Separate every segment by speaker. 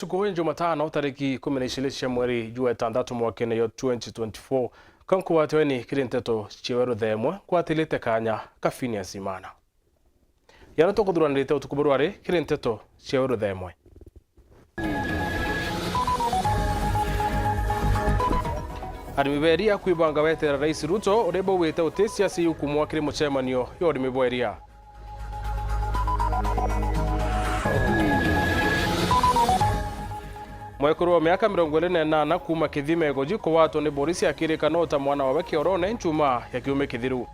Speaker 1: Siku hii Jumatano tariki 16 mweri wa 6 mwaka wa 2024 kanku watweni kirinteto chiweru themwe kwatilite kanya kafini asimana yana tukuduranirite utukuburwari kirinteto chiweru themwe arimiberia kwibanga wetera Rais Ruto urebo wite utesia si ukumwa kiri muchemanio yori mibweria mwekuru wa miaka 28 kuma kithime gojiko watu ni Boris akirikana ta mwana wa Kiorone nchuma ya kiume kithiru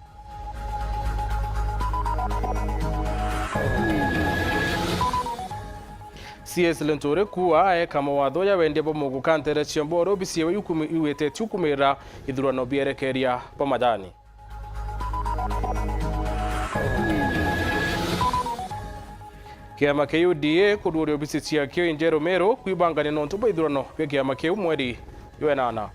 Speaker 1: CS Lentore kuwa kama watho ya wende bomugu kantere chiamboro bisiwe yukumi iwete tukumira idurano bierekeria pamadani kiama keu UDA kuduri obisitia keu Injero Mero kwibangane nonto bo idurano bya kiama keu mweri yoenana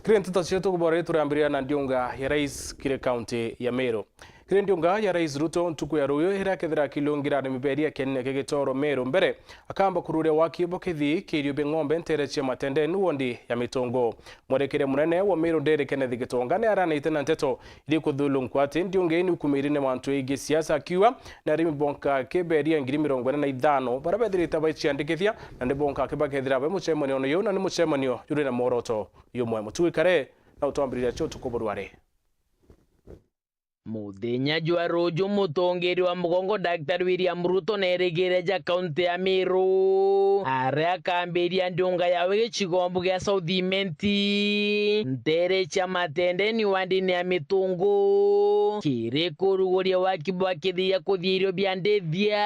Speaker 1: Kirentata chetu kubore turambiria na ndiunga ya rais kire county ya Meru. Kire ndiunga ya Rais Ruto ntuku ya ruyo hirakethira kilungira na miberia kenne kegitoro Meru mbere akamba kurure wakibo kithi kirio bengombe ntere chia matende nuondi ya mitongo. Mwerekere munene wa Meru Dere Kenneth Gitonga ne arana itena nteto ili kuthulu nkwati ndiunga ini ukumirine wantu igi siasa akiwa na rimi bonka keberia ngiri 45 barabethirita bachiandikithia na ndibonka kibakethira ba muchemanio no yona ni muchemanio yuri na moroto yumwe mutuikare na utombirira cho tukuburware
Speaker 2: Muthenya jwa rojo mutongeri wa mugongo Dr. William Ruto neregereja kaunti ya Meru aria kamberia ndunga yawe gicigombu gya Southimenti ntere cha matende ni wandini ya mitungu kire kuruguria wakibwa kithia kuthirio bya ndethia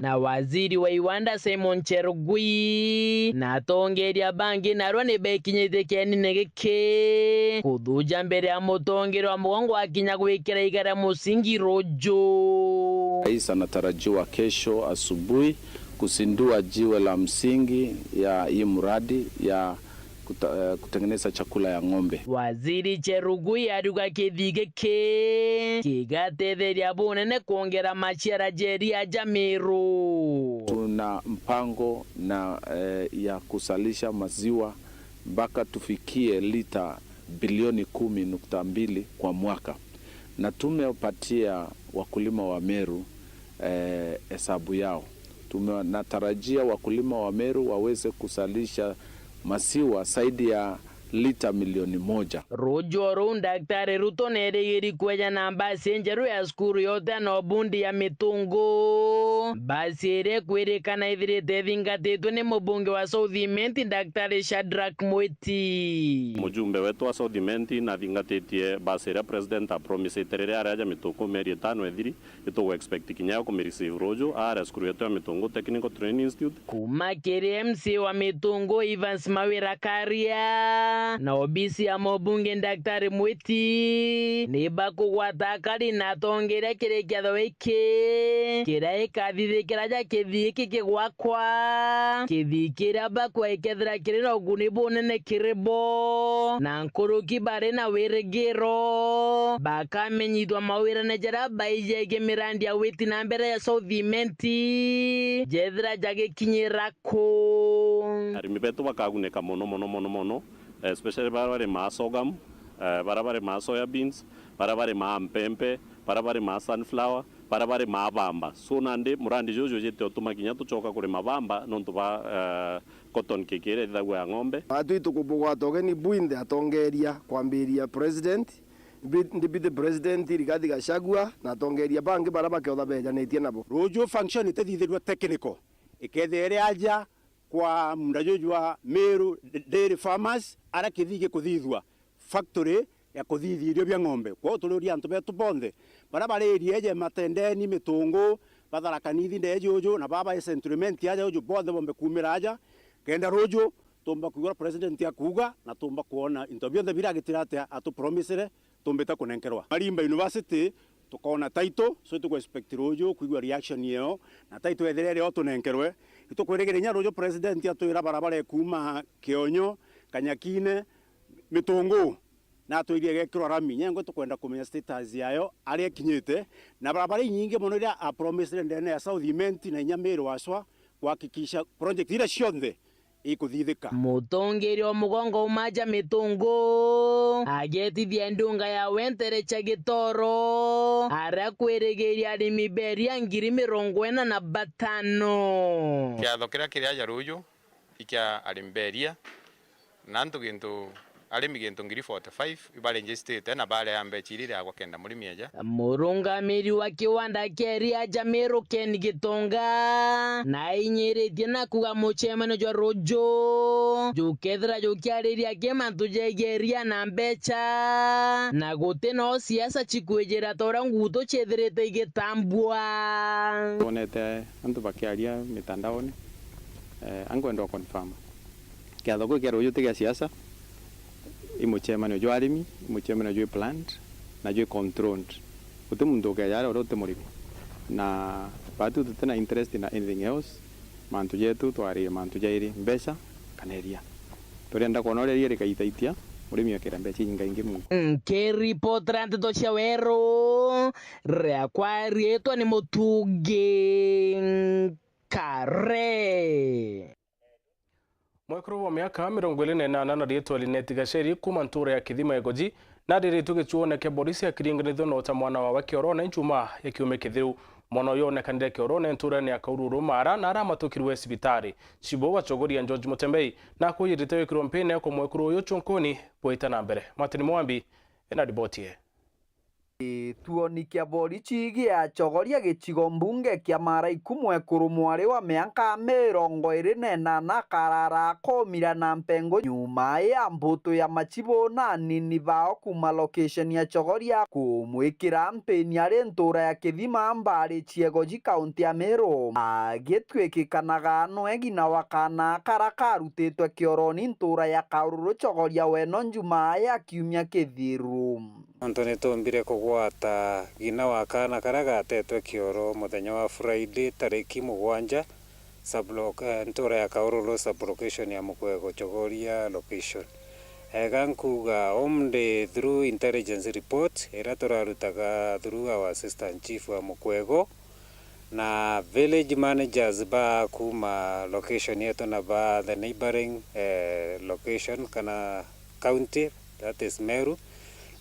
Speaker 2: na waziri wa Iwanda Simon Cherugui na tongeria bangi narwa ni bekinyite kenine gike kuthuja mbere ya mutongeri wa mugongo akinya gwikira igara musingi rojo.
Speaker 3: Rais anatarajiwa kesho asubuhi kusindua jiwe la msingi ya hii mradi ya kutengeneza chakula ya ng'ombe.
Speaker 2: Waziri Cherugui aruga kithige kigatetheria bunene kuongera machiara jeri aja Meru.
Speaker 3: Tuna mpango na ya kusalisha maziwa mpaka tufikie lita bilioni 10.2 kwa mwaka. Na tumewapatia wakulima wa Meru hesabu yao. Tunatarajia wakulima wa Meru waweze kusalisha maziwa zaidi ya lita milioni 1.
Speaker 2: Rojo Daktari Ruto neregeri kweja na basi enjeru ya skuru yote na obundi ya mitungo. Basi ere kwerekana ithirite thingatitwe ni mubunge wa Southimenti Daktari Shadrack Mwiti.
Speaker 4: Mujumbe wetu wa Southimenti na thingatitie basi ere president a promise terere araja mitungo meri 5 ethiri ito expect kinyayo kumireceive rojo ara skuru yote ya mitungo Technical Training Institute.
Speaker 2: Kuma kere MC wa mitungo Evans Mawira Karia na obisi ya mobunge Daktari Mwiti niba kugwata kari na tongera kire kiatho iki kira ikathithikira ja kithi iki kigwakwa kithikira bakwa ikethira kire no guni bunene kiribo na nkuruki bare na wirigiro bakamenyithwa mawira na jara baije mirandi ya witi na mbere ya Southimenti jethira jagikinyirako
Speaker 4: arimi betu bakaguneka mono especially barabare ma sorghum, barabare ma soya beans, barabare ma mpempe, barabare ma sunflower, barabare ma bamba. So nande murandi jojo jete otumakinya tuchoka kure mabamba nonto ba cotton kekere thagwa ya ng'ombe.
Speaker 5: Atu itukubugwa togeni buinde atongeria kwambiria president ndibite president Rigathi Gachagua na tongeria bangi baraba keotha bejanetie nabo.
Speaker 6: Rojo function itethithirwa technical ikethere aja kwa mrajojwa Meru Dairy Farmers ara kithige kuthithwa factory ya kuthithia irio bya ng'ombe kwa tuluri antu betu bonthe barabara area je matendeni mitungu batharakanithi ndejojo na baba settlement aja jojo bonthe bombe kumira aja kenda rojo tumba kuigura president akuga na tumba kuona interview the biragitirate atu promisere tumbeta kunenkerwa Marimba University tukona title so tuko expect rojo kuigwa reaction yeo na title etherere otunenkerwe itukwirigiria rujo president atwira barabara kuma Kionyo Kanyakine Mitungu na atwirie gekirwa rami nyengo tukwenda kumenya status yayo aria kinyite na barabara nyingi muno ria a promise ndene ya South Imenti na Nyamiro waswa kuhakikisha project ira cionthe ikuthithika.
Speaker 2: Mutongeri wa mugongo umaja Mitungu agetithia ndunga ya wenterecha Gitoro aria kwirigiria arimi beria 45,000
Speaker 7: kiatho kiria kiriaja ruju ikia arimberia nantu gintu arimi gintu 45 ibarenje state na bare ambe chirire agwa kenda murimi aja
Speaker 2: murungamiri wa kiwanda keria Jamiro Ken Gitonga na inyiritie na kuga muchemano jwa rojo jukethra jukiariria kemantu jegeria na mbecha na gute no siasa chikwejera tora nguto chethirite igitambua
Speaker 8: onete antu bakiaria mitandaoni angwenda confirm kiatho gwa rojo tiga siasa imuchemano jwa arimi imuchemano jwa plant na jwa controlled uti mundu kaya orote murimi na batu tutena interest in anything else mantu jetu twari mantu jairi mbesa kaneria torienda konoreria rikaitaitia murimi akira mbecha nyinga ingi mungu
Speaker 2: report to chawero reakwaritwa ni mutugi kare
Speaker 1: mwekuru wa miaka 28 na rietwa Lineti Gacheri kuma ntura ya Kithima Egoji na riritu gichuoneke borisi akiringanithio na uta mwana wa Kiorone njuma ya kiume kithiru mwana uyo onekanire Kiorone ntura ni akaururu mara na aramatukirwe sibitari Chibo wachogoria George Mutembei na kuyirite wikirwo mpine kwa mwekuru uyo chunkoni boita na mbere Martin Mwambi ena ribotie
Speaker 9: tuoni kia borichi gia chogoria gichigo mbunge kia Marai kumwekuru mwari wa miaka 28 karara komira na mpengo nyuma ya mbuto ya machibo na nini bao kuma location ya chogoria kumwikira mpeni ari ntura ya Kithima mbari Chiegoji county ya Meru agitwikikanaga nwegi na wakana karakarutitwe Kioroni ntura ya Kaururu chogoria weno njuma ya kiumia kithiru
Speaker 10: Antoni tombire kugwata gina wakana karia gatetwe Kioro muthenya wa Friday tariki 7 sublock ntura ya Kaururu sublocation ya Mukwego chogoria location egankuga omde through intelligence report era turarutaga through our assistant chief wa Mukwego na village managers ba kuma location yetu na ba the neighboring location kana county that is Meru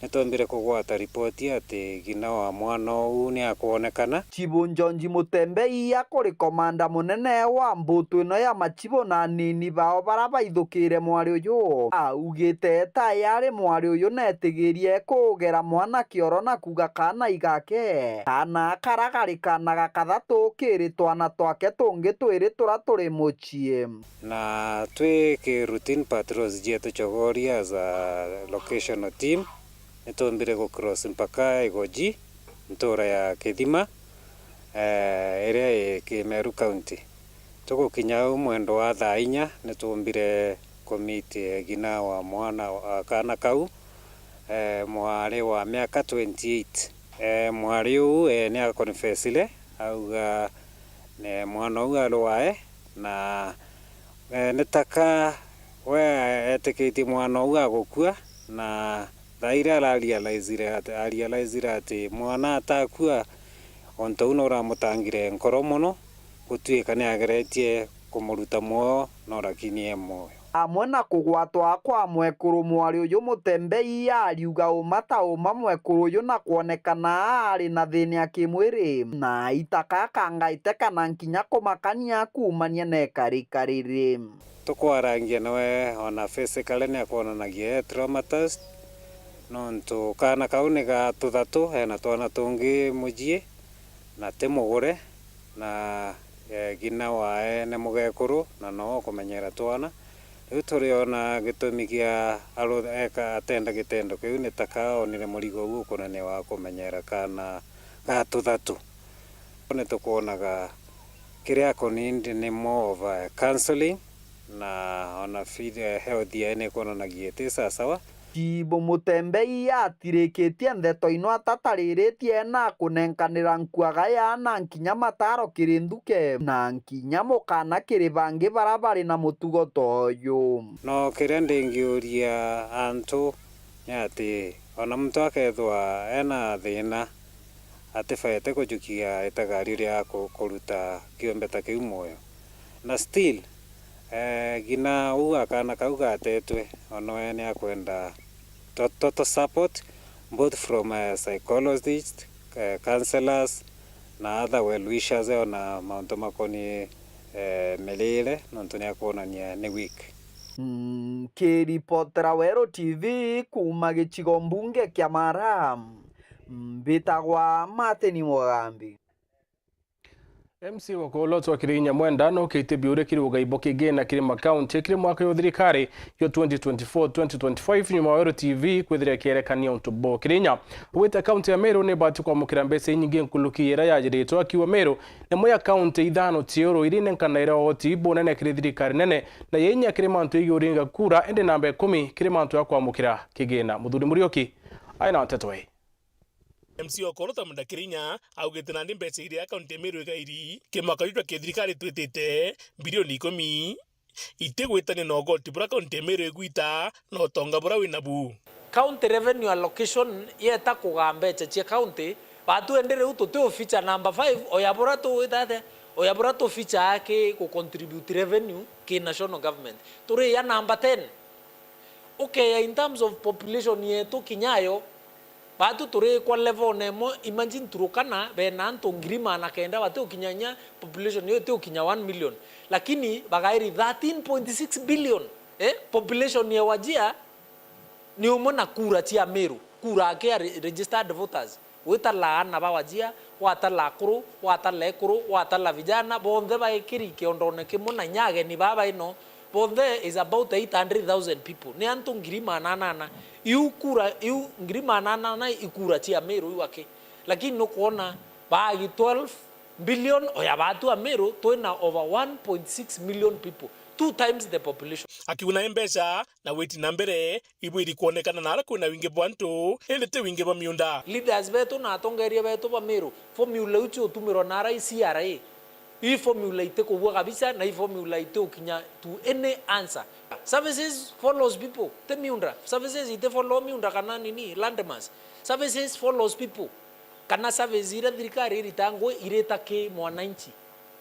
Speaker 10: netombire kugwata ripoti ati gina wa mwana uyu ni akuonekana
Speaker 9: Chibo Njonji Mutembei akuri komanda munene wa mbuto ino ya machibo na nini bao bara baithukire mwari uyu augite tayari mwari uyu netigirie kugera mwana Kioro na kuga kana igake kana karagarikana gakathatu kiri twana twake tungi twiri turi muchie
Speaker 10: na twiki routine patrols jetu chogoria as a locational team netombire go cross mpaka Egoji ntura ya Kithima area ya Meru county tugukinya mwendo wa thaa 4 netombire komiti gina wa mwana wa kana kau mwari wa miaka 28 mwari uyu ni akonfessile auga ne mwana uyu alwae na netaka we etikiti mwana uyu agukua na thaira realize ati mwana atakua onto uno ramutangire nkoro muno gutwika ni ageretie kumuruta muoyo no rakinie muoyo
Speaker 9: amwe na kugwatwa kwa mwekuru mwari uyu Mutembei ariuga umata mwekuru uyu na kuonekana ari na thini ya kimwiri na itaka kangaite kana nkinya kumakania kumania na karikariri
Speaker 10: tukwarangia nawe ona physically ni akuonanagia traumatized nontu kana kau ni ga tuthatu hena twana tungi mujie na temugure na gina wae ne mugekuru na no kumenyera twana riu turiona gitumi gia eka atenda gitendo kiu ni takaonire murigo ugu kunene wa kumenyera kana ga tuthatu ni tukuonaga kiria konindi ni more of counseling na ona feed health ya ni kuonanagia ti sawa
Speaker 9: Tibo Mutembei atirĩkĩtie ndeto ino atatarĩrĩtie na kũnenkanĩra nkuagaya na nkinya mataro kĩrĩnduke na nkinya mũkana kĩrĩ bangĩ bara barĩ na mũtugo toyo.
Speaker 10: No kĩrĩa ndĩngĩũria antũ nĩ atĩ ona mũndũ akethwa ena thĩna atĩbaĩte kũjukia ĩtagari rĩa kũruta kĩũmbe ta kĩu muoyo na still gina akana kau gatetwe ono nĩ akwenda total support both from psychologists, counselors na other well wishers ona maundu makoni melele nontu nĩ akuonania nĩ week.
Speaker 9: Kĩripotera Wero TV kuma gĩcigo mbunge kĩa Maram mbĩtagwa Martin Mugambi.
Speaker 1: MC Wakoloto akiri Nyamwenda no kĩtĩbiũre kiri ũgaimbo kĩgĩna kiri makaunti kiri mwaka yo thirikari yo 2024-2025 nyuma Wero TV kwithira kĩerekania untubo kirinya wita kaunti ya Meru nĩ bati kwamũkĩra mbeca nyingĩ nkulukĩra yajiritwo akiwa Meru na moya kaunti ithano tioro iri nenkanaira oti bonene kiri thirikari nene na yenya kiri mantu igũringa kura ende namba 10 kiri mantu ya kwamũkĩra kĩgĩna Muthuri Murioki aina tetwe.
Speaker 11: MC Okoroto Mundakirinya augite na mbeca iria akaunti Meru igairi kimwaka gĩkĩ kĩa thirikari twĩtĩte bilioni 10 itegwĩtania na ogoti bura akaunti Meru igwita no tonga bura winabu.
Speaker 12: County revenue allocation yeta kuga mbeca cia county batu endere uto to feature number 5 oyabura to witate oyabura to feature yake ku contribute revenue ki national government turi ya number 10. Okay, in terms of population yetu kinyayo batu turi kwa level nemo imagine Turukana bena anto ngirima na kenda batu kinyanya population yote ukinya 1 million lakini bagairi 13.6 billion population ya Wajia ni umona kura tia Meru kura ke registered voters wita la na ba Wajia wata la kuru wata la ekuru wata la vijana bonde ba ekiri kiondone kimona nyage ni baba ino bonde is about 800,000 people ni anto ngirima nana yu ngirima nana ikura tia Meru wake lakini no kuona baagi 12 billion oya batu a Meru toina over 1.6 million people 2 times the population.
Speaker 11: Akiuna mbesa na weti na mbere ibwiri kuonekana nara kuna wingi bwantu elete wingi ba miunda
Speaker 12: leaders betu na atongeria betu ba Meru formula ucho tumiro nara CRA hii formula ite kubwa kabisa na hii formula ite ukinya to any answer. Services follows people te miunda services ite follow miunda kana nini landmass services follows people kana services ira thirikari ritangwe ireta ke mwananchi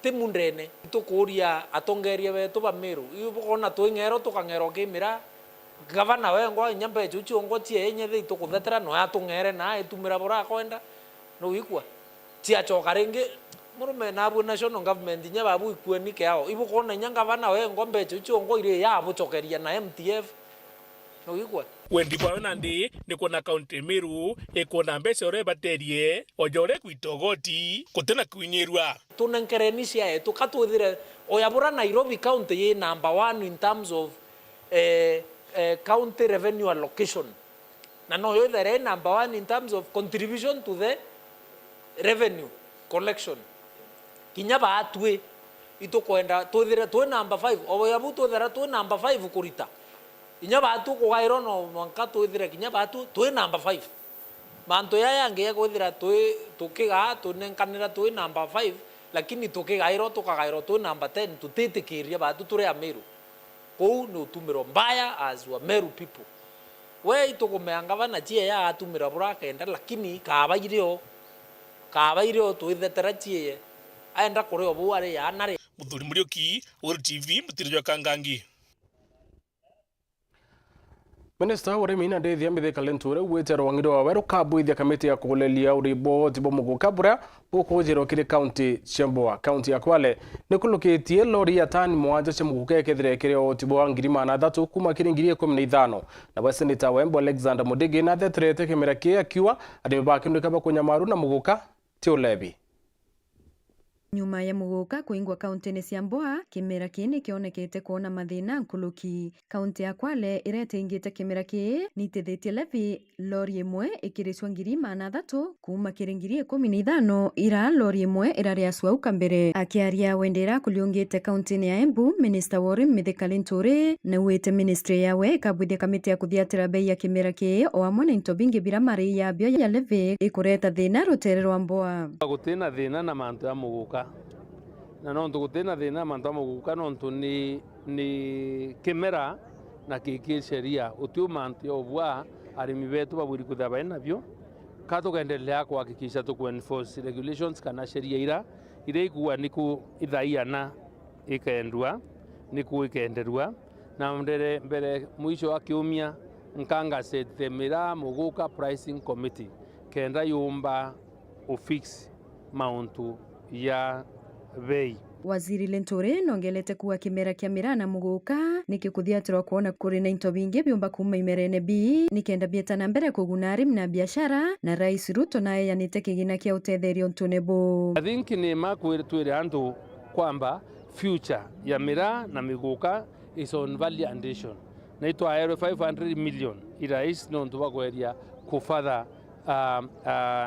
Speaker 12: te mundene tukuria atongeria betu ba Meru ibona twingero tukangero kimira gavana wengo nyambe chuchu ngo tie enye thi tukuthetera no atungere na itumira bora kwenda no wikwa tia choka ringi murume na abu national government nya babu ikueni keo ibukona nya gavana wengo mbe chuchu ngo ire ya buchokeria na MTF no wikwa
Speaker 11: wendi kwa nandi ni kuna kaunti Meru ekona mbeca ore baterie ojore kwitogoti kutena kwinyerwa
Speaker 12: tunenkereni cia tukatwithire oyabura Nairobi county ye number 1 in terms of county revenue allocation na no yo there number 1 in terms of contribution to the revenue collection kinya batwe itokwenda twithire twe number 5 oyabu twithira twe number 5 kurita inya batu kugairo no mwanka twithire kinya batu twe number 5 manto yange yakwithira twe tukiga tunenkanira twe number 5 lakini tukigairo tukagairo twe number 10 tutitikiria batu turi a Meru kou no tumiro mbaya as wa Meru people we itukumeanga bana chie ya atumira bura kenda lakini kabairio twithetera chie aenda kuri obu ari ya nare.
Speaker 11: Muthuri Murioki Wero TV mutirijwa Kangangi.
Speaker 1: Minister wa Remina Ndethia Mithika Lenture wetero wangido wa Wero kabuithia kamiti ya kulelia uribo tibo mugukabura ukujiro kiri county Chemboa county ya Kwale nikulukitie lori ya tani mwanja cha mugukekethire kiri o tibo ngirima na 3 kuma kiri ngiri 15 na Senator Wembo Alexander Mudigi na thetrete kemeraki akiwa adimebaki ndikaba kunyamaru na muguka Tio Levi.
Speaker 13: Nyuma ya muguka kuingwa kaunti-ini cia Mboa, kimera kini kionekete kuona mathina nkuluki. Kaunti ya Kwale irete ingite kimera ki nitithitie levi lori imwe ikiriswa 300,000 kuma kiri 15,000 ira lori imwe irari aswauka mbere. Akiaria wendera kuliungite kaunti-ini ya Embu, Minister Warren Mithika Linturi na wite ministry yawe ikabwithia kamiti ya kuthiatira bei ya kimera ki o amwe na into bingi bira mari ya bio ya levi ikureta thina rutere rwa Mboa.
Speaker 14: Gutina thina na mantu ya muguka na nontu gutina thina mantu ya muguka nontu ni kimera na kiki sheria utiu mantu ya ubwa arimi betu baburi kuthaba nabyo katugendelea kuhakikisha tuku enforce regulations kana sheria ira ikuwa niku ithaiana ikendwa niku ikenderwa na mbere mwisho wa kiumia nkanga setemira muguka pricing committee kenda yumba ufix mauntu ya bei.
Speaker 13: Waziri Linturi nongelete kuwa kimera kia mirana muguka nikikuthiatirwa kuona kuri na into bingi biumba kuma imerene bi nikenda bietana mbere kuguna arimi na biashara na Rais Ruto naye yanite kigina kia utetherio ntunebu.
Speaker 14: I think ni makwirituire antu kwamba future ya mira na miguka is on value addition na itwa aero 500 million irais nontu bagweria kufadha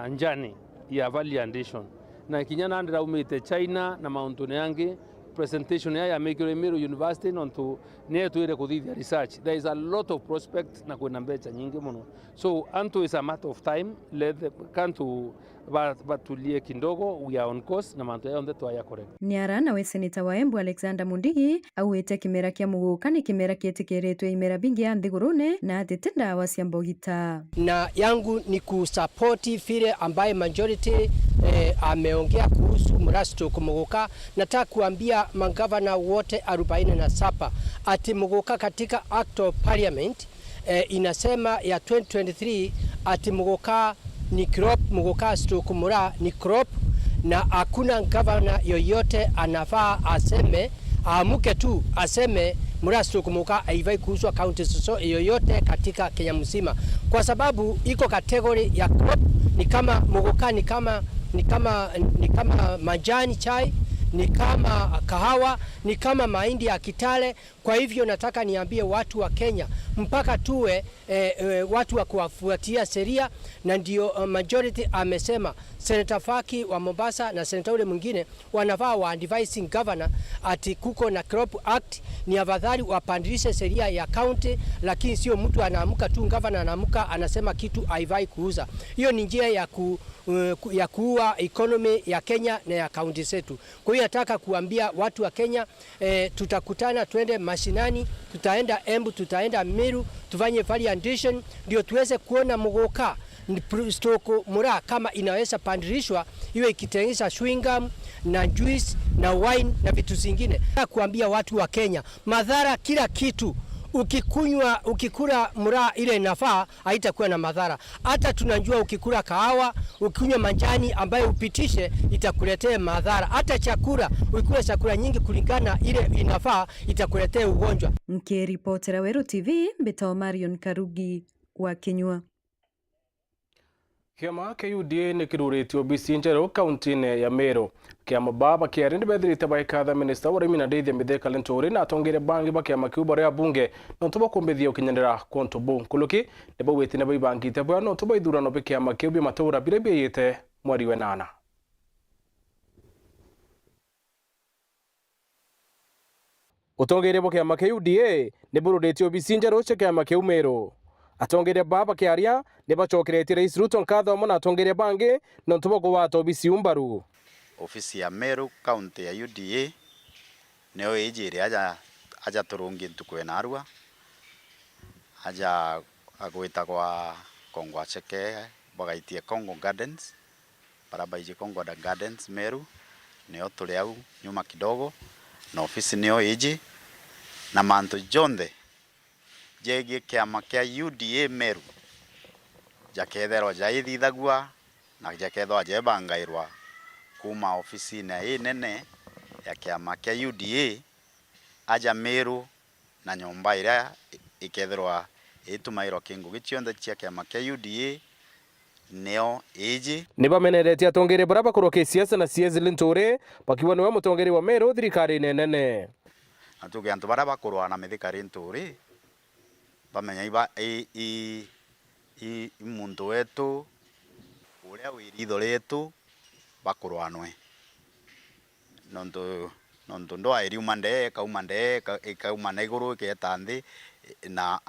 Speaker 14: njani ya value addition na kinyana ndira umite China na mauntune yangi presentation ya Mekiro Meru University nontu ne tuire kuthithia research. There is a lot of prospect na kuna mbecha nyingi muno, so antu is a matter of time let the kantu batulie kindogo, we are on course na mantu ya onde twaya correct.
Speaker 13: Niara na we seneta wa Embu Alexander Mundigi awite kimera kia muguka ni kimera kietikiretwe imera bingi ya nthigurune na atitenda wasia mbogita.
Speaker 15: Na yangu ni kusapoti vile ambaye majority ameongea kuhusu mrasto kumuguka. Nataka kuambia magavana wote 47 ati muguka katika Act of Parliament inasema ya 2023 ati muguka ni crop, muguka stroke mura ni crop, na hakuna gavana yoyote anafaa aseme amuke tu aseme mura stroke muguka haifai kuhusu county yoyote katika Kenya mzima, kwa sababu iko kategori ya crop. Ni kama muguka ni kama majani chai, ni kama kahawa, ni kama mahindi ya Kitale. Kwa hivyo nataka niambie watu wa Kenya mpaka tuwe watu wa kuwafuatia sheria, na ndio majority amesema Senator Faki wa Mombasa na Senator ule mwingine wanafaa wa advising governor ati kuko na Crop Act, ni afadhali wapandilishe sheria ya county, lakini sio mtu anaamuka tu, governor anaamuka anasema kitu haifai kuuza. Hiyo ni njia ya kuua economy ya Kenya na ya county zetu. Kwa hiyo nataka kuambia watu wa Kenya tutakutana, twende mashinani, tutaenda Embu, tutaenda Meru, tufanye value addition ndio tuweze kuona muguka stoko mura kama inaweza pandilishwa iwe ikitengeneza chewing gum na juice na wine na vitu zingine. Kuambia watu wa Kenya madhara kila kitu, ukikula mura ile inafaa haitakuwa na madhara. Hata tunajua ukikula kahawa, ukinywa manjani ambayo upitishe itakuletea madhara. Hata chakula, ukikula chakula nyingi kulingana ile inafaa itakuletea ugonjwa.
Speaker 13: Mkiripotera Weru TV, Mbetao Marion Karugi wa Kenyua.
Speaker 1: Kiama KUDA ni kiruritio bisinjero kaunti-ini ya Meru. Kiama baba kiari ni bethirite baikatha Minister wa Urimi na Ndithia Mithika Linturi na atongire bangi ba kiama kiu baria bunge no tuba kumbithia ukinyanira konto bu kuluki ne bawiti ne baibangite bwa no tuba ithurano be kiama kiu bi matura bire biyite mwari wenana. Utongire bo kiama KUDA ni bururitio bisinjero che kiama kiu Meru. Atongere baba kiaria ne bachokirete Rais Ruto nkatho mona atongere bangi no tubogo wato bisi umbaru.
Speaker 16: Ofisi ya Meru county ya UDA neo ejire aja turungi ntukwena arua aja agwita kwa Kongwa Cheke bagaitie Congo Gardens baraba ije Congo Gardens Meru neo tuli au nyuma kidogo na ofisi neo eje na manto jonde jege kiama kia UDA Meru jakethero jaithithagua na jakethwa jebangairwa kuma ofisi na nene ya kiama kia UDA aja Meru na nyomba ira ikethirwa itumairwa kingu gichionde chia kiama kia UDA neo iji
Speaker 1: nibameneretie atongeri bara bakorwo kisiasa na siezi Linturi bakiwa niwe mutongeri wa Meru thirikari nene
Speaker 16: atuge antu bara bakorwo na mithikari Nturi bamenya iba muntu wetu uria wiritho ritu bakorwanwe nonto ndo airiuma ndee kauma na iguru iketa nthi na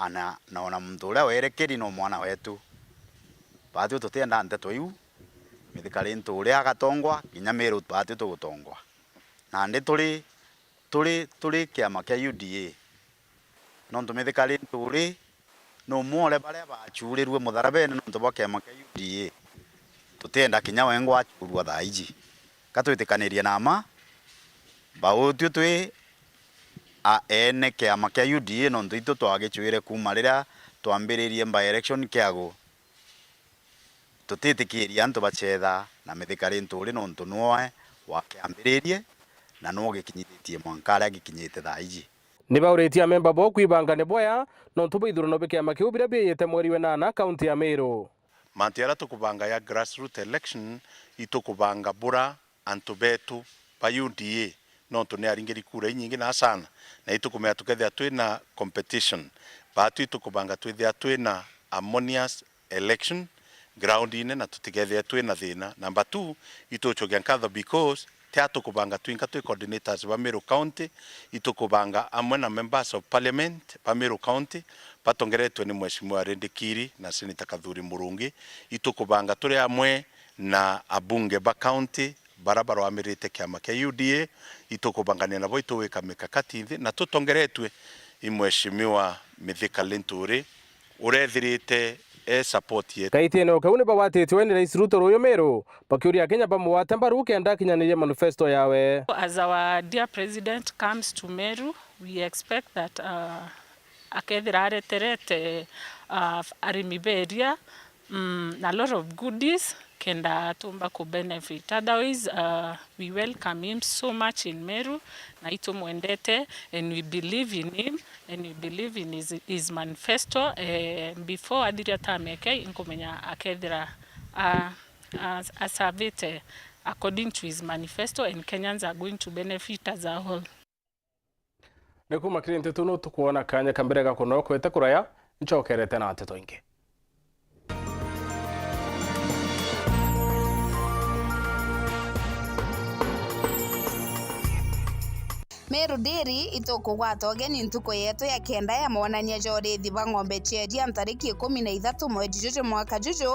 Speaker 16: ona muntu uria werekeri no mwana wetu batu tutenda nteto iu mithikari Nturi agatongwa kinya Meru batu tugutongwa na ndi turi kiama kia UDA nonto mithikari Nturi no mwole baria bachurirwe mutharabene nonto bwa kiama kia UDA tutenda kinya wengwa achurwa thaiji katwitikaniria nama bautu twi ene kiama kia UDA nonto itu twagichuire kuma riria twambiririe by election kiago tutitikiria antu bachetha na mithikari Nturi nonto noe wakiambiririe na no gikinyithitie mwankara gikinyite thaiji
Speaker 1: nibauritie memba bo kwibanga ne boya nonto bithurano bikiama kiu bira biyete mweri we 8 kaunti ya Meru
Speaker 17: mantiara tukubanga ya grassroots election itukubanga bura antu betu pa UDA nonto ne aringeri kura nyingi na sana na itukumea tukethia twina competition batu itukubanga twithia twina harmonious election ground ine na tutigethia twina thina number 2 ituchogia nkatho because tukubanga twinka twi coordinators ba Meru County itukubanga amwe na members of parliament ba Meru County patongeretwe ni mheshimiwa Rendekiri na Senator Kathuri Murungi itukubanga turi amwe na abunge ba county barabara wa mirite kiama kia UDA itukubangania nabo ituwika mikakati nthi na tutongeretwe mheshimiwa Mithika Linturi urethirite support yetu
Speaker 1: kaiteno kaune bawatitwe ni Rais Ruto royo Meru bakiuria Kenya bamuwata mbaru kenda kinyaniria manifesto yawe.
Speaker 18: As our dear president comes to Meru, we expect that akethira areterete arimiberia a lot of goodies kenda tumba ku benefit. Otherwise, we welcome him so much in Meru na itumwendete and we believe in him and we believe in his manifesto. Before adiria tameke inkumenya akethira asavite according to his manifesto and Kenyans are going to benefit as a whole.
Speaker 1: Nekuma kirinte tuno tukuona kanya kambere gakono kwete kuraya nchokerete na ateto ingi.
Speaker 19: Meru Dairy itukugwata ugeni ntuko yetu ya kenda ya monania jorithi ba ng'ombe cheria tariki 13 mwezi juju mwaka juju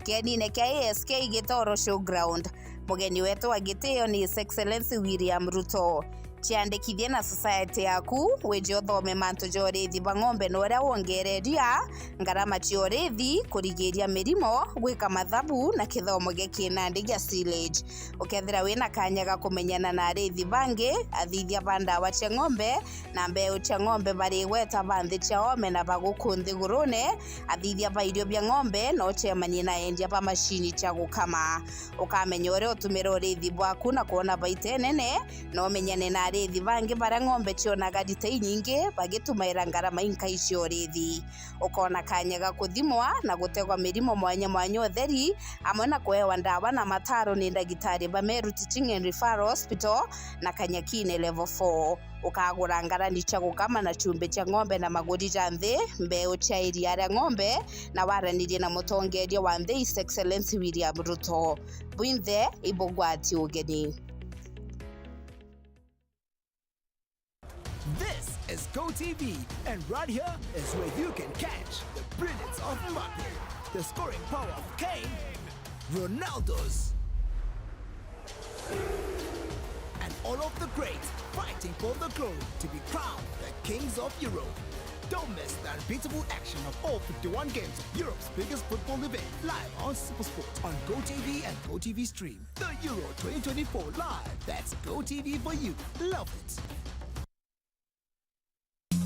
Speaker 19: kienine kia ASK Gitoro Showground. Mugeni wetu wa gitio ni His Excellency William Ruto. Chiandikithie na society yaku weje uthome mantu jorithi ba ng'ombe no ria wongereria ngarama chiorithi kurigiria mirimo gwika mathabu na kithomo gikinandi gia silage. Ukethira wina kanya ga kumenyana na arithi bangi athithia bandawa cia ng'ombe na mbeu cia ng'ombe bari gweta banthi cia ome na bagukundi gurune athithia ba irio bia ng'ombe no chemanie na endia ba mashini cia gukama. Ukamenya uri utumira urithi bwaku na kuona baite nene no menyane na arithi bangi bara ng'ombe cionaga nditei nyingi bagitumaira ngarama inka icio urithi. Ukona kanya ga kuthimwa na gutegwa mirimo mwanya mwanya utheri amwe na kuhewa ndawa na mataro ni ndagitari ba Meru Teaching and Referral Hospital na Kanyakine level 4. Ukagura ngarani cia gukama na chumbe cia ng'ombe na maguri ja nthi mbeu cia iria ria ng'ombe na waranirie na mutongeria wa nthi His Excellency William Ruto. Bwinthe ibogwati ugeni.
Speaker 20: This is GoTV, and right here is where you can catch the brilliance of Mbappe, the scoring power of Kane, Ronaldo's, and all of the greats fighting for the glory to be crowned the kings of Europe. Don't miss the unbeatable action of all 51 games of Europe's biggest football event live on SuperSport on GoTV and GoTV Stream. The Euro 2024 live. That's GoTV for you. Love it.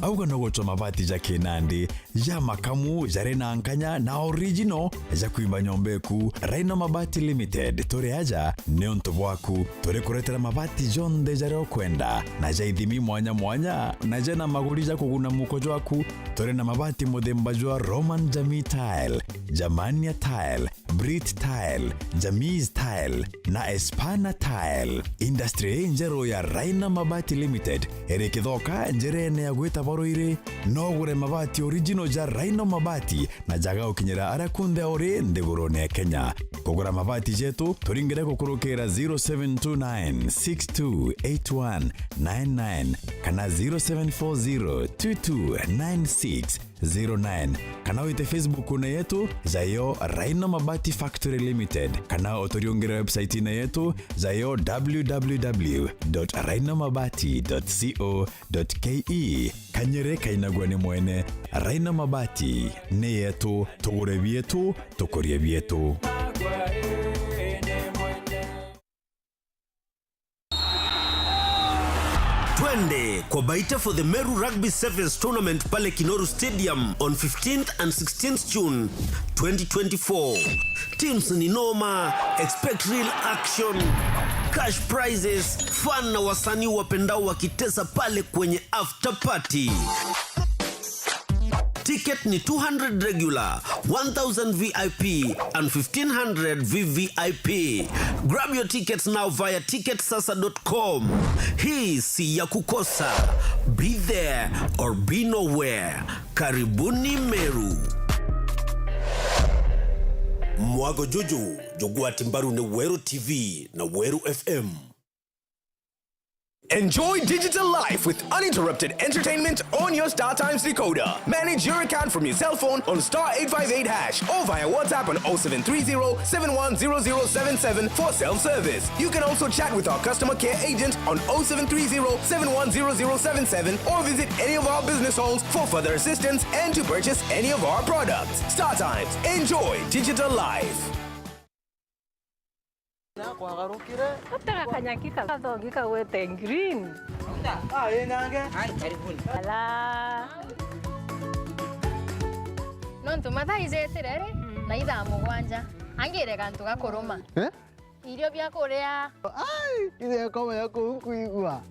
Speaker 21: Auga no gocho mabati ja Kinandi ya makamu jare na nkanya na original ja kuimba nyombeku Raino Mabati Limited tore aja neonto bwaku tore kuretera mabati jonde jare okwenda na ja idhimi mwanya mwanya na jana maguri ja kuguna mukojo waku tore na mabati modemba jwa Roman Jamii Tile, Jamania Tile, Brit Tile, Jamiz Tile na Espana Tile. Industry njero ya Raina Mabati Limited erekithoka njerene ya gwita Boroire no gure mabati original ja Raina Mabati na jaga ukinyira ara kunde ore ndigurone Kenya. Kugura mabati jetu turingire kukurukira 0729628199 kana 0740229609 kana wite Facebook na yetu zayo Raina Mabati Factory Limited kana otoriongera website na yetu zayo www.rainamabati.co.ke kanyere kainagwa ni mwene Raina Mabati ne yetu tugure bietu tukorie bietu.
Speaker 3: Twende kwa baita for the Meru Rugby Sevens Tournament pale Kinoru Stadium on 15th and 16th June 2024. Teams ni noma, expect real action, cash prizes, fun na wasanii wapendao wakitesa pale kwenye after party. Ticket ni 200 regular, 1000 VIP and 1500 VVIP. Grab your tickets now via ticketsasa.com. Hii si ya kukosa. Be there or be nowhere. Karibuni Meru. Mwago Juju, jogua timbaru ne Weru TV na Weru FM.
Speaker 22: Enjoy digital life with uninterrupted entertainment on your StarTimes decoder. Manage your account from your cell phone on *858# or via WhatsApp on 0730-710077 for self-service. You can also chat with our customer care agent on 0730-710077 or visit any of our business halls for further assistance and to purchase any of our products. StarTimes. Enjoy digital life.
Speaker 23: Utaka kanyakika kathongika wete green. Nange. Ala.
Speaker 24: Nontu mathaize tirere na itha mugwanja. Angire kantu gakuruma. Irio bya kuria.
Speaker 25: Ile kama yako kuigua.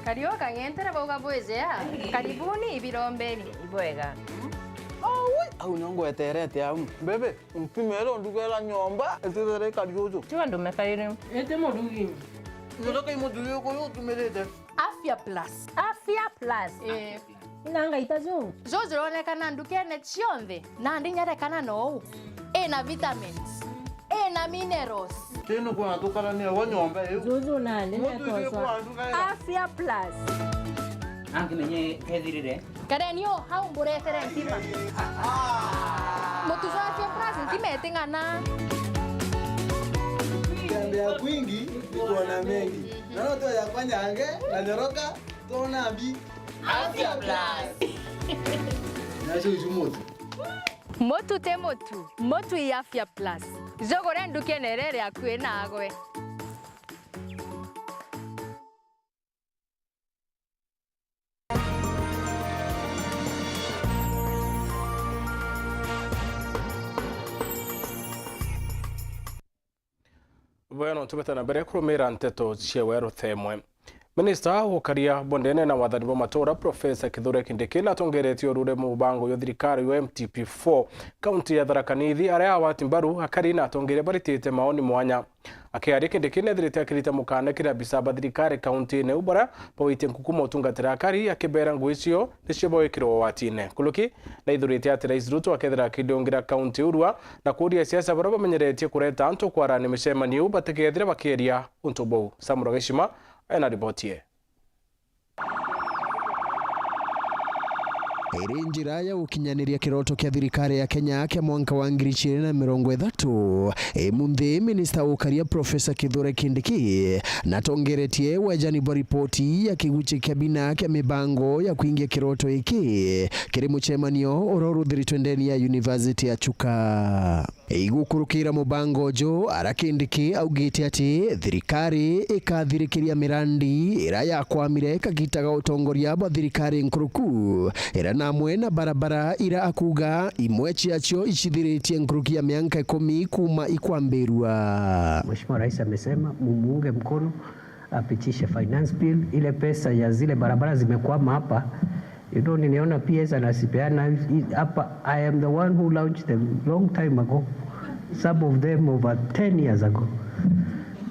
Speaker 24: Karioka ngentera boga bwezea. Karibuni ibirombeni.
Speaker 23: Ibwega.
Speaker 25: Au nango eterete au. Bebe, mpimero ndugela nyomba, etere kariojo.
Speaker 23: Chwa ndo mekaire.
Speaker 25: Ete modugi. Ndoka imodugi ko yo tumelete.
Speaker 24: Afya Plus.
Speaker 23: Afya Plus. Inanga itazo.
Speaker 24: Jojo onekana ndukene chionde. Na ndinyarekana no. Na vitamins. Na minerals.
Speaker 25: Teno kwa tukala ni wanyomba yo.
Speaker 23: Jojo nani netosa. Afya Plus.
Speaker 26: Anki menye kedirire.
Speaker 24: Karenio hau mburetere ntima. Mutuzo Afya Plus ntimete ngana.
Speaker 25: Tembea kwingi kuona mengi. Nano to ya kwanyange na nyoroka tona bi
Speaker 24: Afya Plus.
Speaker 25: Nacho ijumutu.
Speaker 24: Motu te motu. Motu ya Afya Plus. Jogore ndukenerere akwe nagwe.
Speaker 1: Bueno, tubetana mbere kurumira nteto cia Weru themwe. Minista wokaria bondene na wathani bo matora Profesa Kithure Kindiki natongeretio rure mubango yo thirikari yo MTP4 kaunti ya Tharaka Nithi aria awati mbaru akari na atongere baritite maoni mwanya akiaria Kindiki nethirite akirita mukana kira bisaba thirikari kaunti ne ubara pawite nkukuma utungatira akari akibera nguicio nicio boikirwo watine kuluki na ithurite ati Rais Ruto akethira kidongira kaunti urwa na kuria siasa bara bamenyeretie kureta anto kwarani micemani bategethira bakiria untubo Samuro Geshima ena ripoti ye.
Speaker 27: Iri njira ya gukinyaniria kiroto kia thirikari ya Kenya kia mwaka wa 2030 munthi minista ukaria Profesa Kithure Kindiki natongeretie wajani bo ripoti ya kiguchi kia bina kia mibango ya kuingia kiroto iki kiri muchemanio ororuthiritwe ndeni ya University ya Chuka. Igukurukira mubango jo arakindiki augite ati thirikari ikathirikiria mirandi ira ya kwamire kagitaga utongoria bwa thirikari nkuruku ira namwe na barabara ira akuga imwe ciacio icithiritie nkurukia mianka 10 kuma ikwambirwa.
Speaker 28: Mheshimiwa Rais amesema mumuunge mkono
Speaker 2: apitishe finance bill, ile pesa ya zile barabara zimekwama hapa. Niliona PS anasipeana hapa. I am the one who launched them long time ago. Some of them over 10 years ago.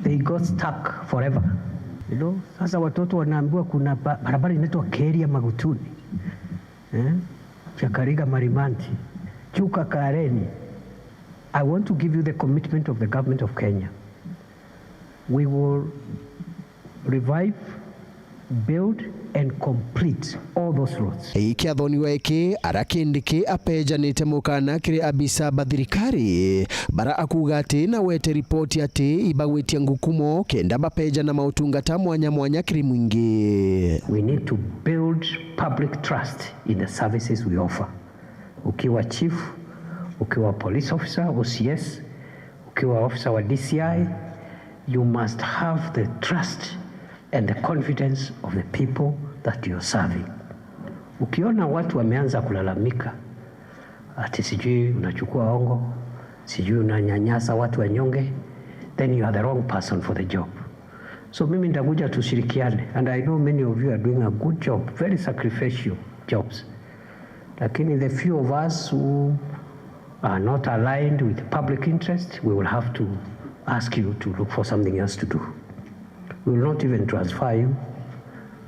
Speaker 2: They got stuck forever. Sasa watoto wanaambiwa kuna barabara inaitwa Keria Magutuni. Chakariga Marimanti. Chuka Kareni. I want to give you the commitment of the government of Kenya. We will revive, build and complete all those roads.
Speaker 27: Ikiathoniwa iki arakindiki apejanite mukana kiri abisa bathirikari bara akuga ati na wete ripoti ati ibagwitia ngukumo kenda bapeja na mautungata mwanya mwanya kiri mwingi.
Speaker 2: We need to build public trust in the services we offer. Ukiwa chief, ukiwa police officer, OCS, ukiwa officer wa DCI, you must have the trust and the confidence of the people that you're serving. Ukiona watu wameanza kulalamika ati sijui unachukua hongo, sijui unanyanyasa watu wanyonge, then you are the wrong person for the job. So mimi nitakuja tushirikiane, and I know many of you are doing a good job, very sacrificial jobs. Lakini the few of us who are not aligned with the public interest, we will have to ask you to look for something else to do. We will not even transfer you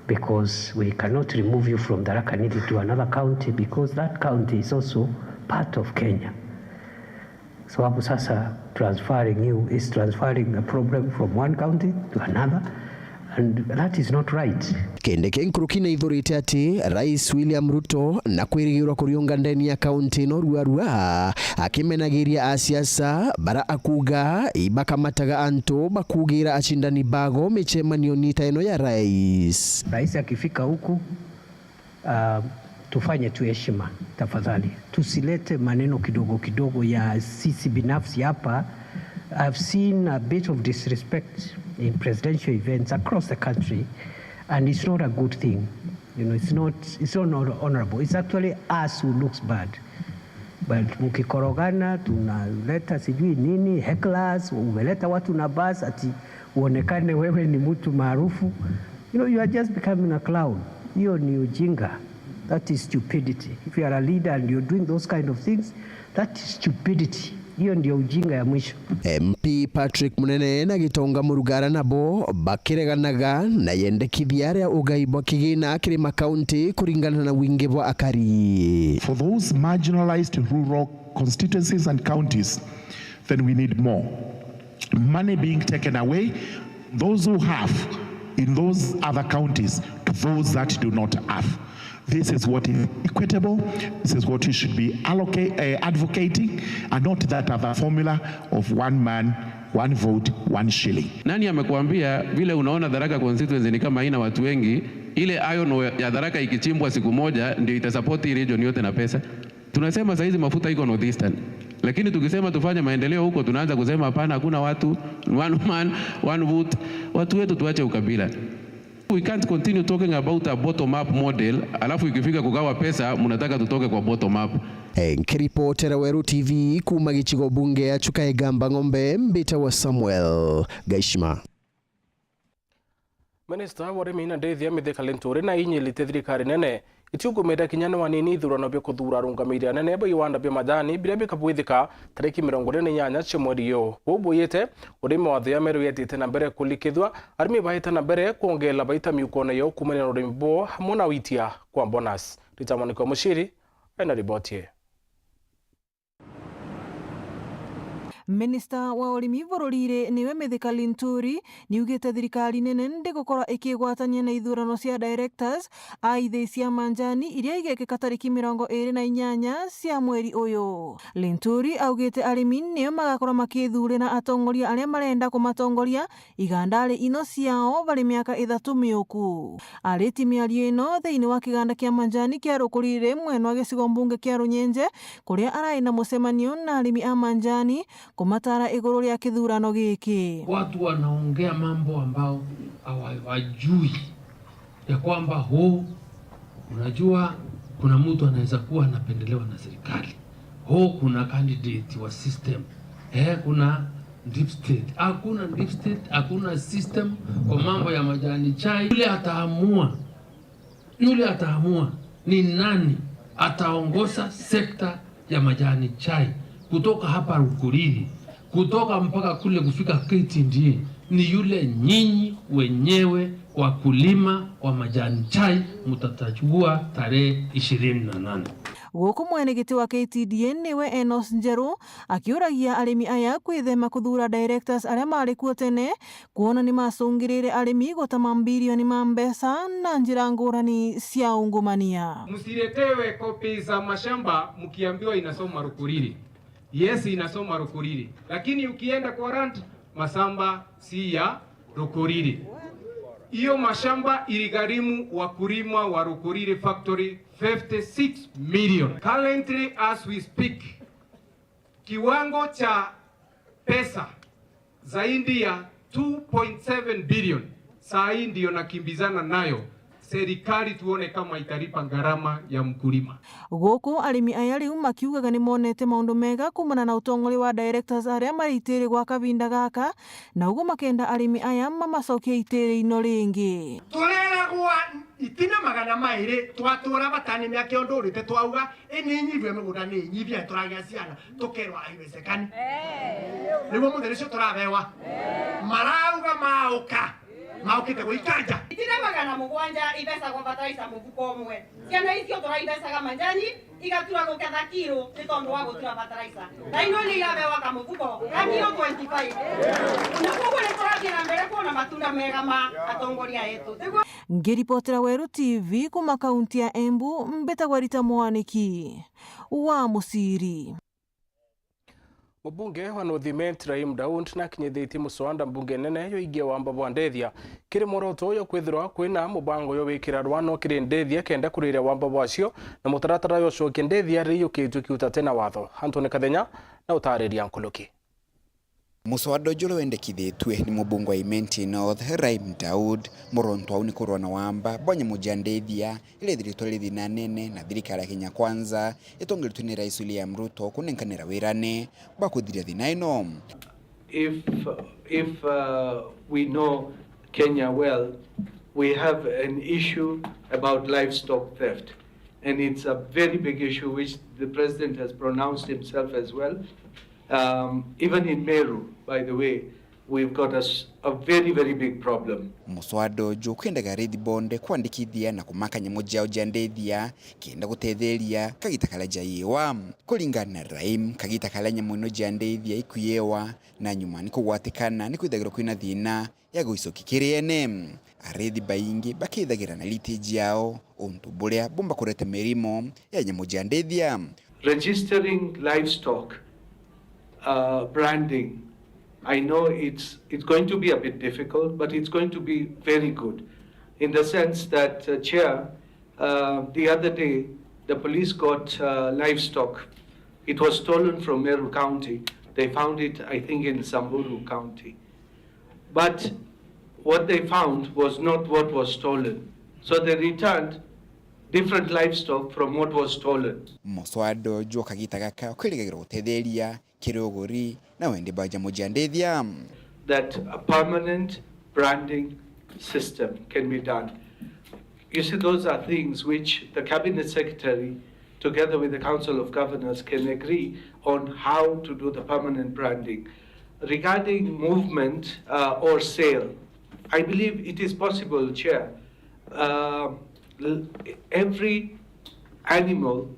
Speaker 2: because we cannot remove you from Tharaka Nithi to another county because that county is also part of Kenya. So hapo sasa transferring you is transferring the problem from one county to another, and that is not right.
Speaker 27: Kendeke nkurukina ithurite ati Rais William Ruto na kwirigirwa kuriunga ndeni ya kaunti no Ruarua akimenagiria asiasa bara akuga ibakamataga anto bakugira achindani bago michemanio nita eno ya rais.
Speaker 2: Rais akifika huku tufanye tu heshima tafadhali, tusilete maneno kidogo kidogo ya sisi binafsi hapa. I've seen a bit of disrespect in presidential events across the country, and it's not a good thing. It's not honorable. It's actually us who looks bad. But mukikorogana tunaleta sijui nini, hecklers, umeleta watu na bus ati uonekane wewe ni mtu maarufu. You are just becoming a clown. Hiyo ni ujinga. That is stupidity. If you are a leader and you're doing those kind of things, that is stupidity. Hiyo ndio ujinga ya mwisho.
Speaker 27: MP Patrick Munene na Gitonga Murugara nabo bakireganaga na yendekithia ria ugaibwa kigina kiri makaunti kuringana na wingi bwa akari.
Speaker 4: For those marginalized rural constituencies and counties, then we need more money being taken away, those who have in those other counties to those that do not have. This is what is equitable. This is what you should be advocating, and not that other formula of one man, one vote, one shilling.
Speaker 14: Nani amekuambia vile unaona Tharaka constituency ni kama haina watu wengi, ile iron ya Tharaka ikichimbwa siku moja ndio itasupport region yote na pesa? Tunasema saa hizi mafuta iko northeastern, lakini tukisema tufanye maendeleo huko tunaanza kusema hapana, hakuna watu, one man, one vote. Watu wetu tuache ukabila. We can't continue talking about a bottom-up model, alafu ikifika kugawa pesa, mnataka tutoke kwa bottom-up.
Speaker 27: Nkiripotera Weru TV kuma gichigo bunge ya Chukaigamba Ng'ombe, Mbita wa Samuel Gaishima.
Speaker 1: Minister wa Remi na Deithia Mithika Linturi na inyilite thirikari nene itiugumira kinyana wanini ithurano bya kuthura rungamira nene bo iwanda bya madani biria bikabwithika tariki 28 cia mweri yo bubuyite urimi wa thia meru yetite na mbere kulikithwa arimi baita na mbere kuongela baita miukona yo kumenya urimi bo hamwe na witia kwa bonus. Ritamaniko Mushiri ena riboti.
Speaker 5: Minister wa urimi bururi niwe Mithika Linturi niugite thirikari nene ndigukorwa ikigwatania na ithurano cia directors a ithe cia manjani iria igekika tariki 28 cia mweri uyu. Linturi augite arimi nio magakorwa makithurira atongoria aria marenda kumatongoria igandari ino ciao bari miaka 3 miuku. Ariti miario ino thiini wa kiganda kia manjani kia rukurire mwena wa gicigo mbunge kia Runyenje kuria arai na mucemanio na arimi a manjani kumatara iguru ria kithurano giki.
Speaker 6: Watu wanaongea mambo ambao hawajui ya kwamba unajua kuna mtu anaweza kuwa anapendelewa na serikali. Kuna candidate wa system. Kuna deep state. Hakuna deep state, hakuna system kwa mambo ya majani chai. Yule ataamua ni nani ataongoza sekta ya majani chai kutoka hapa Rukuriri, kutoka mpaka kule kufika KTDA. Ni yule nyinyi wenyewe wakulima wa majani chai mtatachua tarehe 28.
Speaker 5: Guku mwenegiti wa KTDA niwe Enos Njeru akiuragia arimi aya kwithema kuthura directors aria mari kuo tene kuona ni macungirire arimi gota mambilioni ma mbeca na njira ngurani cia ungumania.
Speaker 7: Msiletewe kopi za mashamba mkiambiwa inasoma Rukuriri. Yes, inasoma Rukuriri, lakini ukienda kwa rand masamba si ya Rukuriri. Hiyo mashamba iligharimu wakulima wa Rukuriri factory 56 million. Currently as we speak, kiwango cha pesa zaidi ya 2.7 billion saa hii ndio nakimbizana nayo serikali, tuone kama italipa gharama ya mkulima.
Speaker 5: Guku arimi aya riu makiugaga ni monete maundu mega kumana na utongori wa directors aria maritiri gwa kavinda gaka, na uguo makenda arimi aya mamacokie itiri ino ringi.
Speaker 8: Tureragwa itina magana mairi twatura batani miake ondurite twauga ininyivwe mugunda ni nyivye turagia ciana tukerwa aiwecekani nigo mutherecio turabewa marauga mauka maukite guikanja
Speaker 9: itina magana mugwanja ibesa kwa bataraisa mufuko omwe ciana icio turaibecaga manjani igatura guketha kiro ni tondu wa gutura bataraisa na ino ni irabewa ka mufuko ya kiro 25 na koguo ni turathira mbere kuona matunda mega ma atongoria yetu.
Speaker 5: Ngiripotera Weru TV kuma kaunti ya Embu, mbetagwa Rita Mwaniki wa Musiri.
Speaker 1: Mubunge wa North Raim Daud na kinyithitie muswanda mbunge nene yo igie wamba bwandethia kiri moroto yo kwithirwa kwina mubango yo wikira rwano kiri ndethia kenda kurire wamba bwacio na mutaratara yo cokia ndethia riyo kitu kiuta tena watho. Antone Kathenya na utariria nkuluki.
Speaker 10: Muswada jolo wendekithitwe ni mubunge wa Imenti North Raim Daud muronto au ni kurwana wamba bonye mujandethia ile thiritwa lithina nene na thirikari ya Kenya Kwanza itongeritwe ni Rais William Ruto kunenkanira wirane bakuthiria thina ino.
Speaker 11: If we know Kenya well, we have an issue about livestock theft, and it's a very big issue which the president has pronounced himself as well. Even in Meru, by the way, we've got a very, very big problem.
Speaker 10: Muswada jo kwenda garithi bonde kwandikithia na kumaka nyamo jao jandethia kenda gutetheria kagita kala jaiwa kulingana na Raim kagita kala nyamo no jandethia ikuyewa na nyuma ni kugwatikana ni kwithagirwo kwina thina ya guicoki kiriene arithi baingi bakithagira na litage yao untu buria bomba kurete merimo ya nyamo jandethia.
Speaker 11: Registering livestock branding, I know it's going to be a bit difficult, but it's going to be very good in the sense that, Chair, the other day, the police got livestock. It was stolen from Meru County. They found it, I think, in Samburu County. But what they found was not what was stolen. So they returned different livestock from what was stolen.
Speaker 10: Muswada jo kagita gaka kwirigira gutetheria kirogori na wende baja mujandethia.
Speaker 11: That a permanent branding system can be done. You see, those are things which the Cabinet Secretary, together with the Council of Governors, can agree on how to do the permanent branding. Regarding movement or sale, I believe it is possible, Chair. Every animal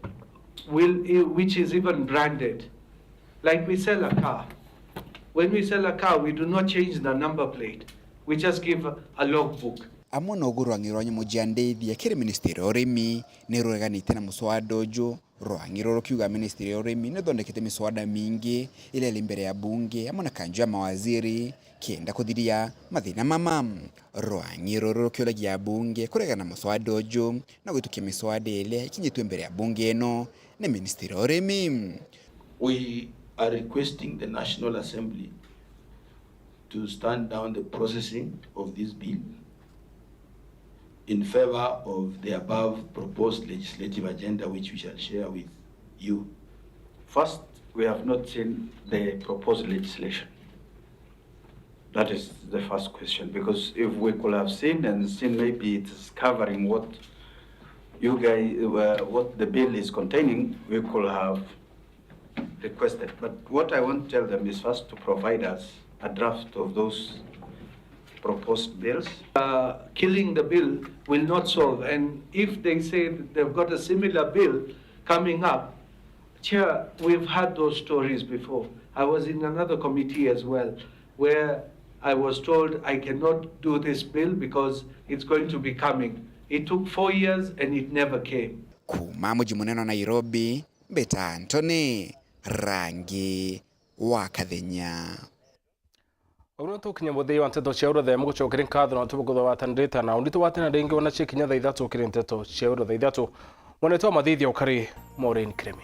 Speaker 11: which is even branded, like we sell a car. When we sell a car, we do not change the number plate. We just give a logbook.
Speaker 10: Amona ogurwangirwa nyamo jandethia kiri ministeri orimi ni rureganite na muswada uju rwangiro rukiuga ministeri orimi ni thondekete miswada mingi ile limbere ya bunge amona kanju ya mawaziri kienda kuthiria mathina mama rwangiro rukiulagia bunge kuregana muswada uju na gwitukia miswada ile ikinyitwe mbere ya bunge eno ni ministeri orimi.
Speaker 12: We are requesting the National Assembly to stand down the processing of this bill in favor of the above proposed legislative agenda, which we shall share with you.
Speaker 11: First, we have not seen the proposed legislation. That is the first question, because if we could have seen and seen maybe it's covering what you guys, what the bill is containing, we could have requested. But what I want to tell them is first to provide us a draft of those proposed bills. Killing the bill will not solve, and if they say that they've got a similar bill coming up, Chair, we've had those stories before. I was in another committee as well, where I was told I cannot do this bill because it's going to be coming. It took 4 years and it never came.
Speaker 10: Kuma muji munene wa Nairobi, Beta Anthony, Rangi wa Kathenya.
Speaker 1: Oruto kinya muthei wa nteto cia urothe mugucokera nkatho na tubugutho wa tandita na unditu watena ringi ona cikinya tha ithatu kiri nteto cia urothe ithatu monetwa mathithia ukari Maureen Kremi.